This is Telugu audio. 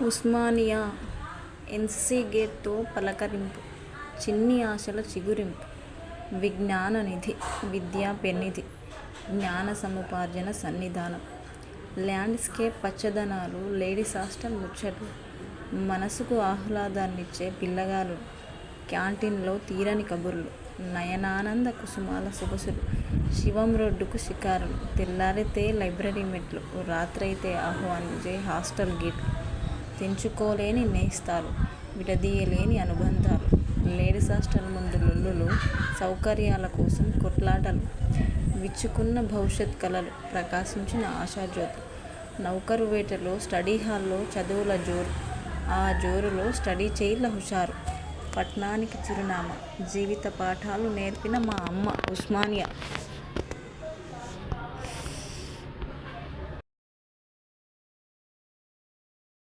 ఉస్మానియా ఎన్సీసీ గేట్తో పలకరింపు, చిన్ని ఆశల చిగురింపు. విజ్ఞాన నిధి, విద్యా పెన్నిధి, జ్ఞాన సముపార్జన సన్నిధానం. ల్యాండ్స్కేప్ పచ్చదనాలు, లేడీస్ హాస్టల్ ముచ్చట్లు, మనసుకు ఆహ్లాదాన్నిచ్చే పిల్లగాలులు, క్యాంటీన్లో తీరని కబుర్లు, నయనానంద కుసుమాల సొగసులు, శివం రోడ్డుకు షికారులు, తెల్లారితే లైబ్రరీ మెట్లు, రాత్రైతే ఆహ్వానించే హాస్టల్ గేట్లు, తెంచుకోలేని నేస్తాలు, విడదీయలేని అనుబంధాలు, లేడీస్ హాస్టల్ ముందు లొల్లులు, సౌకర్యాల కోసం కొట్లాటలు, విచ్చుకున్న భవిష్యత్ కలలు, ప్రకాశించిన ఆశాజ్యోతులు, నౌకరు వేటలో స్టడీ హాల్లో చదువుల జోరు, ఆ జోరులో స్టడీ చైర్ల హుషారు, పట్నానికి చిరునామా, జీవిత పాఠాలు నేర్పిన మా అమ్మ ఉస్మానియా.